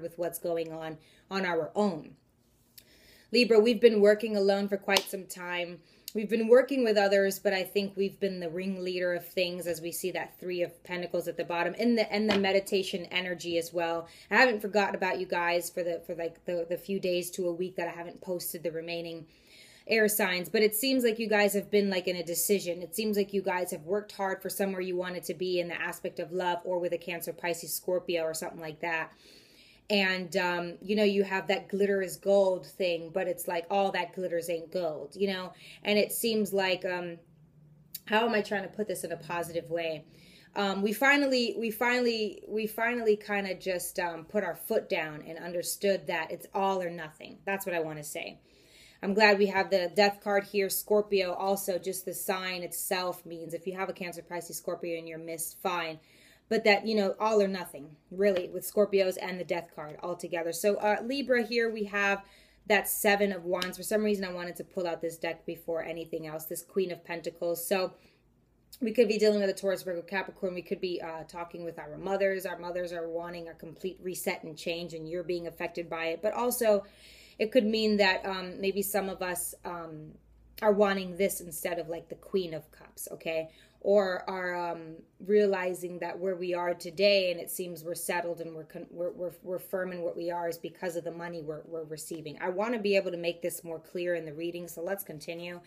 with what's going on our own. Libra, we've been working alone for quite some time. We've been working with others, but I think we've been the ringleader of things, as we see that 3 of Pentacles at the bottom, and the meditation energy as well. I haven't forgotten about you guys for the few days to a week that I haven't posted the remaining air signs, but it seems like you guys have been like in a decision. It seems like you guys have worked hard for somewhere you wanted to be in the aspect of love, or with a Cancer, Pisces, Scorpio, or something like that. And, you know, you have that glitter is gold thing, but it's like all that glitters ain't gold, you know? And it seems like, how am I trying to put this in a positive way? We finally kind of just put our foot down and understood that it's all or nothing. That's what I want to say. I'm glad we have the death card here. Scorpio also, just the sign itself means if you have a Cancer, Pisces, Scorpio in your midst, fine. But that, you know, all or nothing, really, with Scorpios and the death card all together. So Libra, here we have that 7 of Wands. For some reason, I wanted to pull out this deck before anything else, this Queen of Pentacles. So we could be dealing with a Taurus, Virgo, Capricorn. We could be talking with our mothers. Our mothers are wanting a complete reset and change, and you're being affected by it. But also, it could mean that maybe some of us are wanting this instead of like the Queen of Cups, okay? Or are realizing that where we are today, and it seems we're settled and we're firm in what we are, is because of the money we're receiving. I want to be able to make this more clear in the reading, so let's continue.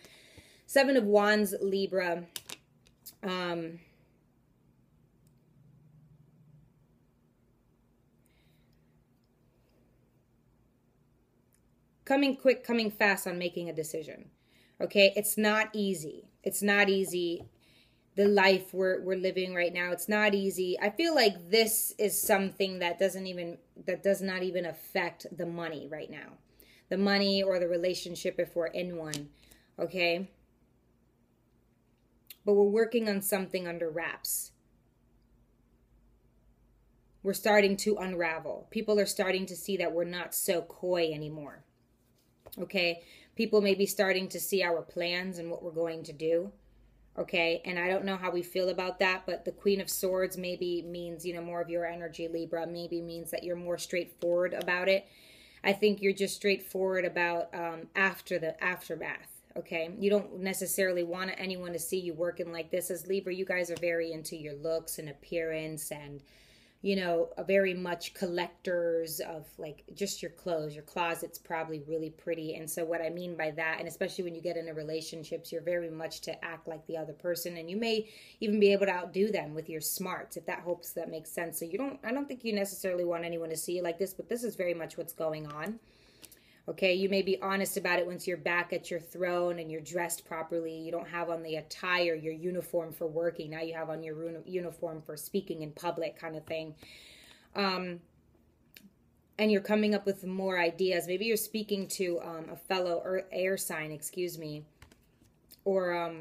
7 of Wands, Libra. Coming quick, coming fast on making a decision. Okay, it's not easy. It's not easy. The life we're living right now, it's not easy. I feel like this is something that does not even affect the money right now. The money or the relationship if we're in one, okay? But we're working on something under wraps. We're starting to unravel. People are starting to see that we're not so coy anymore. Okay? People may be starting to see our plans and what we're going to do. Okay, and I don't know how we feel about that, but the Queen of Swords maybe means, you know, more of your energy, Libra. Maybe means that you're more straightforward about it. I think you're just straightforward about after the aftermath, okay? You don't necessarily want anyone to see you working like this. As Libra, you guys are very into your looks and appearance and, you know, very much collectors of like just your clothes. Your closet's probably really pretty. And so what I mean by that, and especially when you get into relationships, you're very much to act like the other person, and you may even be able to outdo them with your smarts, if that hopes that makes sense. So I don't think you necessarily want anyone to see you like this, but this is very much what's going on. Okay, you may be honest about it once you're back at your throne and you're dressed properly. You don't have on the attire, your uniform for working. Now you have on your uniform for speaking in public kind of thing. And you're coming up with more ideas. Maybe you're speaking to a fellow air sign, excuse me. Or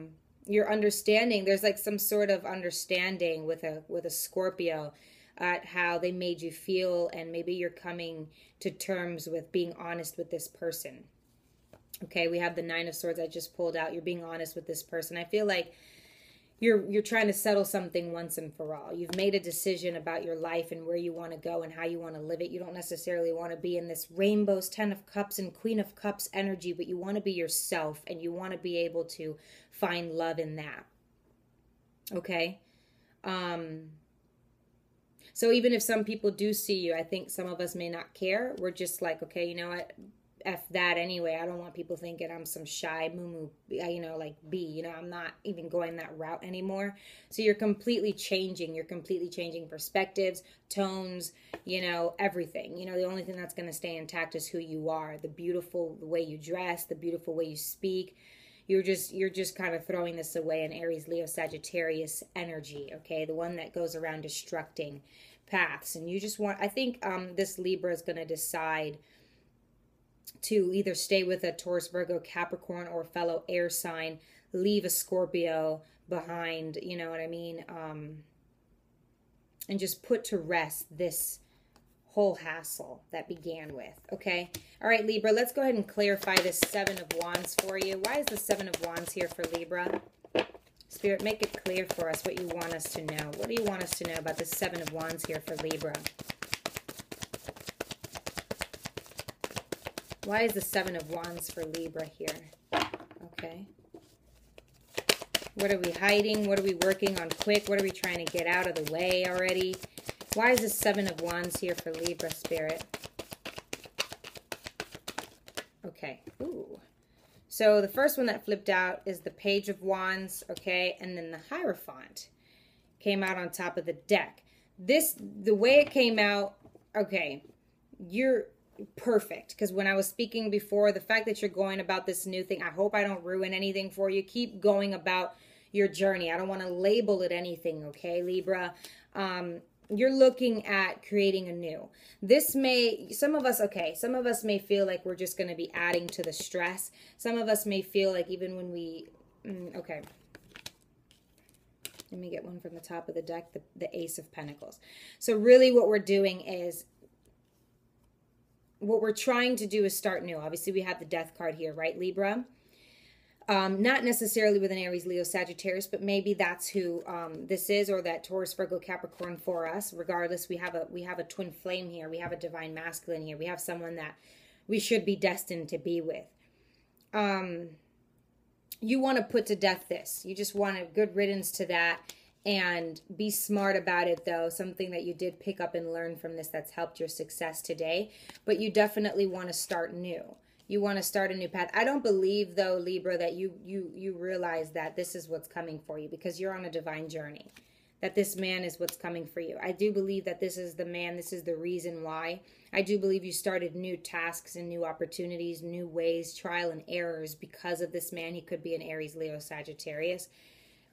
you're understanding. There's like some sort of understanding with a Scorpio at how they made you feel, and maybe you're coming to terms with being honest with this person. Okay, we have the 9 of Swords I just pulled out. You're being honest with this person. I feel like you're trying to settle something once and for all. You've made a decision about your life and where you want to go and how you want to live it. You don't necessarily want to be in this rainbows, 10 of Cups and Queen of Cups energy, but you want to be yourself, and you want to be able to find love in that. Okay? So even if some people do see you, I think some of us may not care. We're just like, okay, you know what? F that anyway. I don't want people thinking I'm some shy moo-moo, you know, like B. You know, I'm not even going that route anymore. So you're completely changing. You're completely changing perspectives, tones, you know, everything. You know, the only thing that's going to stay intact is who you are. The way you dress, the beautiful way you speak. You're just kind of throwing this away in Aries, Leo, Sagittarius energy, okay? The one that goes around destructing paths. And you just want, I think this Libra is going to decide to either stay with a Taurus, Virgo, Capricorn, or fellow air sign, leave a Scorpio behind, you know what I mean? And just put to rest this whole hassle that began with, okay? All right, Libra, let's go ahead and clarify this 7 of Wands for you. Why is the 7 of Wands here for Libra? Spirit, make it clear for us what you want us to know. What do you want us to know about the 7 of Wands here for Libra? Why is the Seven of Wands for Libra here? Okay. What are we hiding? What are we working on quick? What are we trying to get out of the way already? Why is the Seven of Wands here for Libra, Spirit? Okay. Ooh. So the first one that flipped out is the Page of Wands, okay? And then the Hierophant came out on top of the deck. The way it came out, okay, you're perfect. Because when I was speaking before, the fact that you're going about this new thing, I hope I don't ruin anything for you. Keep going about your journey. I don't want to label it anything, okay, Libra? You're looking at creating a new. Some of us may feel like we're just going to be adding to the stress. Some of us may feel like even when we, okay. Let me get one from the top of the deck, the Ace of Pentacles. So really what we're doing is, what we're trying to do is start new. Obviously we have the Death card here, right, Libra? Not necessarily with an Aries, Leo, Sagittarius, but maybe that's who this is, or that Taurus, Virgo, Capricorn for us. Regardless, we have a twin flame here. We have a divine masculine here. We have someone that we should be destined to be with. You want to put to death this. You just want a good riddance to that and be smart about it, though. Something that you did pick up and learn from this that's helped your success today. But you definitely want to start new. You want to start a new path. I don't believe, though, Libra, that you realize that this is what's coming for you, because you're on a divine journey, that this man is what's coming for you. I do believe that this is the man. This is the reason why. I do believe you started new tasks and new opportunities, new ways, trial and errors because of this man. He could be an Aries, Leo, Sagittarius.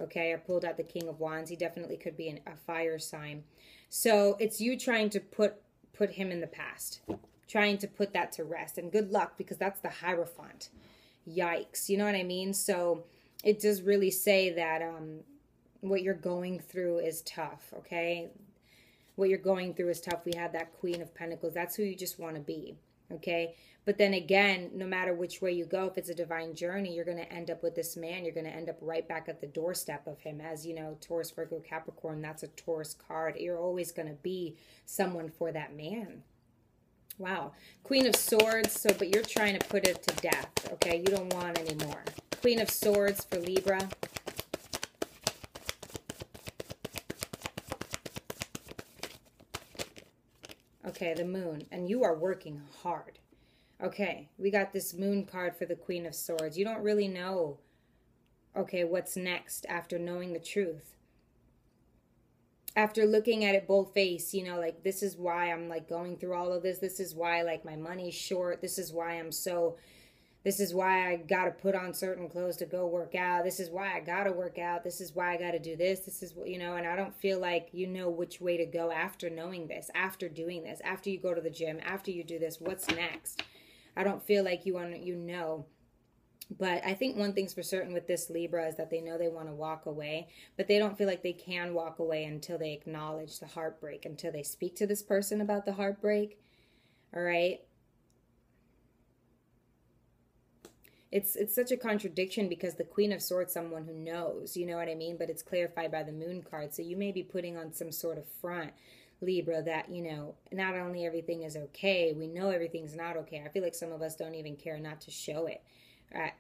Okay, I pulled out the King of Wands. He definitely could be a fire sign. So it's you trying to put him in the past, trying to put that to rest. And good luck, because that's the Hierophant. Yikes. You know what I mean? So it does really say that what you're going through is tough, okay? What you're going through is tough. We have that Queen of Pentacles. That's who you just want to be, okay? But then again, no matter which way you go, if it's a divine journey, you're going to end up with this man. You're going to end up right back at the doorstep of him. As you know, Taurus, Virgo, Capricorn, that's a Taurus card. You're always going to be someone for that man. Wow. Queen of Swords. So, but you're trying to put it to death, okay? You don't want any more. Queen of Swords for Libra. Okay, the Moon. And you are working hard. Okay, we got this Moon card for the Queen of Swords. You don't really know, okay, what's next after knowing the truth. After looking at it bold face, you know, like, this is why I'm, like, going through all of this. This is why, like, my money's short. This is why this is why I got to put on certain clothes to go work out. This is why I got to work out. This is why I got to do this. This is, you know, and I don't feel like you know which way to go after knowing this, after doing this, after you go to the gym, after you do this. What's next? I don't feel like you know. But I think one thing's for certain with this Libra is that they know they want to walk away, but they don't feel like they can walk away until they acknowledge the heartbreak, until they speak to this person about the heartbreak. All right? It's such a contradiction, because the Queen of Swords, someone who knows, you know what I mean? But it's clarified by the Moon card. So you may be putting on some sort of front, Libra, that, you know, not only everything is okay, we know everything's not okay. I feel like some of us don't even care not to show it,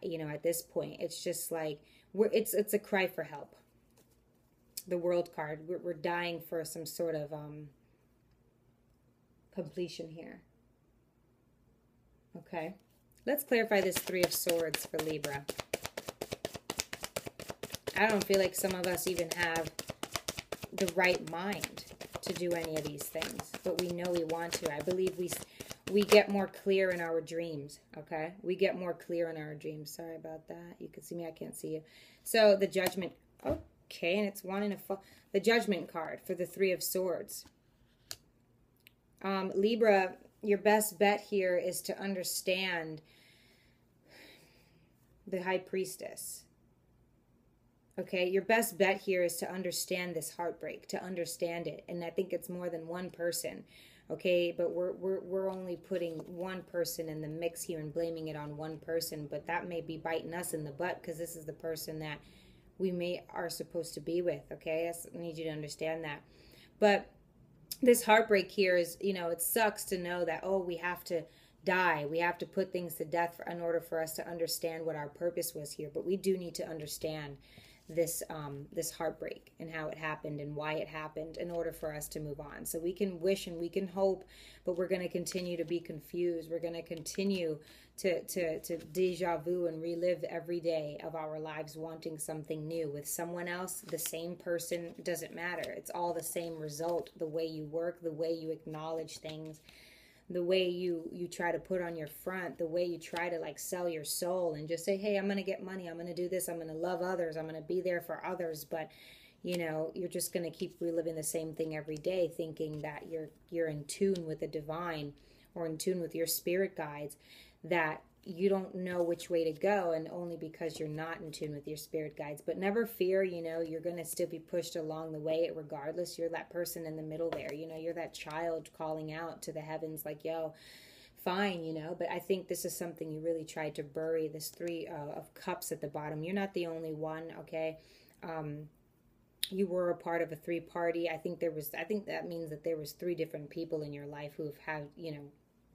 you know, at this point. It's just like, it's a cry for help. The World card, we're dying for some sort of completion here. Okay. Let's clarify this Three of Swords for Libra. I don't feel like some of us even have the right mind to do any of these things, but we know we want to. I believe we get more clear in our dreams, okay? We get more clear in our dreams. Sorry about that. You can see me, I can't see you. So the Judgment, okay, and it's one in a fall. The Judgment card for the Three of Swords. Libra, your best bet here is to understand the High Priestess. Okay, your best bet here is to understand this heartbreak, to understand it. And I think it's more than one person. Okay, but we're only putting one person in the mix here and blaming it on one person, but that may be biting us in the butt, because this is the person that we are supposed to be with. Okay, I need you to understand that. But this heartbreak here is, you know, it sucks to know that, oh, we have to die. We have to put things to death in order for us to understand what our purpose was here. But we do need to understand this this heartbreak and how it happened and why it happened in order for us to move on. So we can wish and we can hope, but we're going to continue to be confused. We're going to continue to deja vu and relive every day of our lives wanting something new with someone else, the same person. It doesn't matter. It's all the same result. The way you work, the way you acknowledge things, the way you try to put on your front, the way you try to like sell your soul and just say, hey, I'm going to get money, I'm going to do this, I'm going to love others, I'm going to be there for others. But you know, you're just going to keep reliving the same thing every day, thinking that you're in tune with the divine or in tune with your spirit guides, that you don't know which way to go, and only because you're not in tune with your spirit guides. But never fear, you know, you're going to still be pushed along the way regardless. You're that person in the middle there, you know, you're that child calling out to the heavens like, yo, fine, you know. But I think this is something you really tried to bury, this three of cups at the bottom. You're not the only one, okay? You were a part of a three-party. I think that means that there was three different people in your life who have had, you know,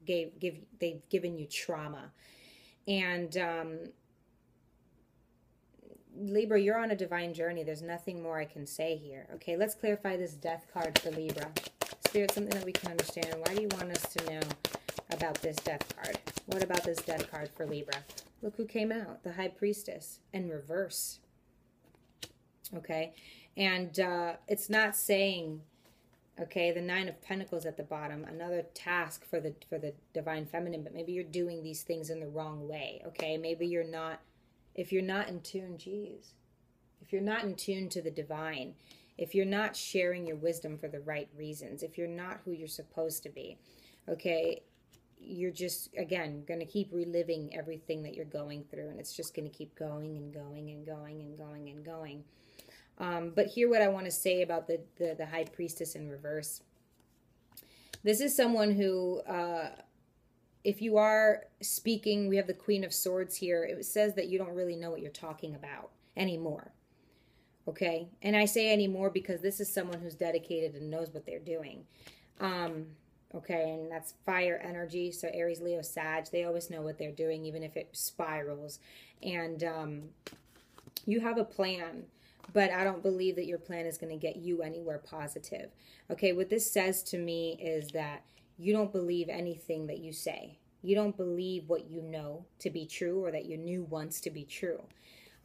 they've given you trauma. And Libra, you're on a divine journey. There's nothing more I can say here. Okay, let's clarify this death card for Libra. Spirit, something that we can understand. Why do you want us to know about this death card? What about this death card for Libra? Look who came out, the High Priestess in reverse. Okay, and it's not saying, okay, the Nine of Pentacles at the bottom, another task for the divine feminine, but maybe you're doing these things in the wrong way, okay? Maybe you're not, if you're not in tune, geez, if you're not in tune to the divine, if you're not sharing your wisdom for the right reasons, if you're not who you're supposed to be, okay, you're just, again, going to keep reliving everything that you're going through, and it's just going to keep going and going and going and going and going. But here what I want to say about the High Priestess in reverse. This is someone who, if you are speaking, we have the Queen of Swords here. It says that you don't really know what you're talking about anymore. Okay? And I say anymore because this is someone who's dedicated and knows what they're doing. Okay, and that's fire energy. So Aries, Leo, Sag, they always know what they're doing, even if it spirals. And you have a plan. But I don't believe that your plan is going to get you anywhere positive. Okay, what this says to me is that you don't believe anything that you say. You don't believe what you know to be true, or that you knew once to be true.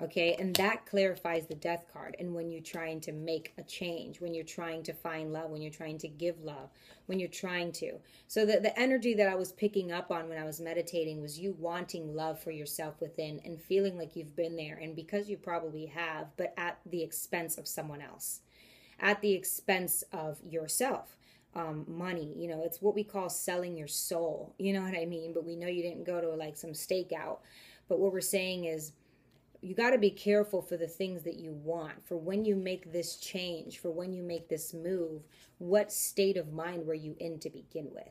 Okay, and that clarifies the Death card. And when you're trying to make a change, when you're trying to find love, when you're trying to give love, when you're trying to. So the energy that I was picking up on when I was meditating was you wanting love for yourself within and feeling like you've been there. And because you probably have, but at the expense of someone else, at the expense of yourself. Money, you know, it's what we call selling your soul. You know what I mean? But we know you didn't go to like some stakeout. But what we're saying is, you got to be careful for the things that you want, for when you make this change, for when you make this move, what state of mind were you in to begin with?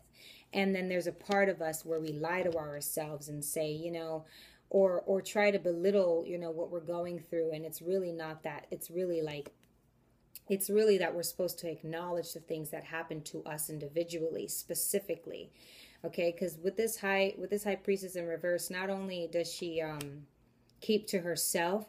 And then there's a part of us where we lie to ourselves and say, you know, or try to belittle, you know, what we're going through. And it's really not that. It's really that we're supposed to acknowledge the things that happen to us individually, specifically. Okay, because with this high priestess in reverse, not only does she keep to herself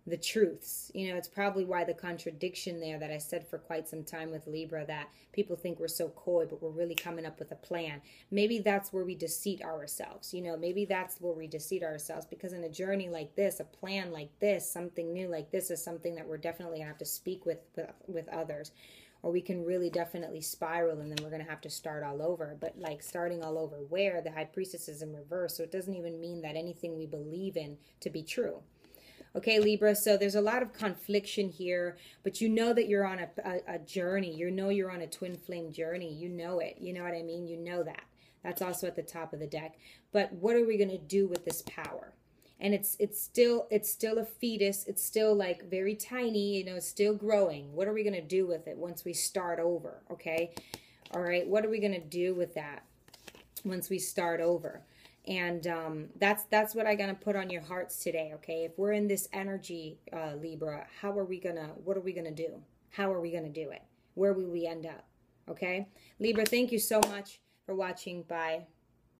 the truths. You know, it's probably why the contradiction there that I said for quite some time with Libra, that people think we're so coy, but we're really coming up with a plan. Maybe that's where we deceive ourselves. You know, maybe that's where we deceive ourselves, because in a journey like this, a plan like this, something new like this is something that we're definitely going to have to speak with others. Or we can really definitely spiral, and then we're going to have to start all over. But like starting all over where? The High Priestess is in reverse, so it doesn't even mean that anything we believe in to be true. Okay, Libra, so there's a lot of confliction here, but you know that you're on a journey. You know you're on a twin flame journey. You know it. You know what I mean? You know that. That's also at the top of the deck. But what are we going to do with this power? And it's still a fetus. It's still like very tiny, you know, it's still growing. What are we going to do with it once we start over? Okay. All right. What are we going to do with that once we start over? And that's what I'm going to put on your hearts today. Okay. If we're in this energy, Libra, what are we going to do? How are we going to do it? Where will we end up? Okay. Libra, thank you so much for watching. Bye.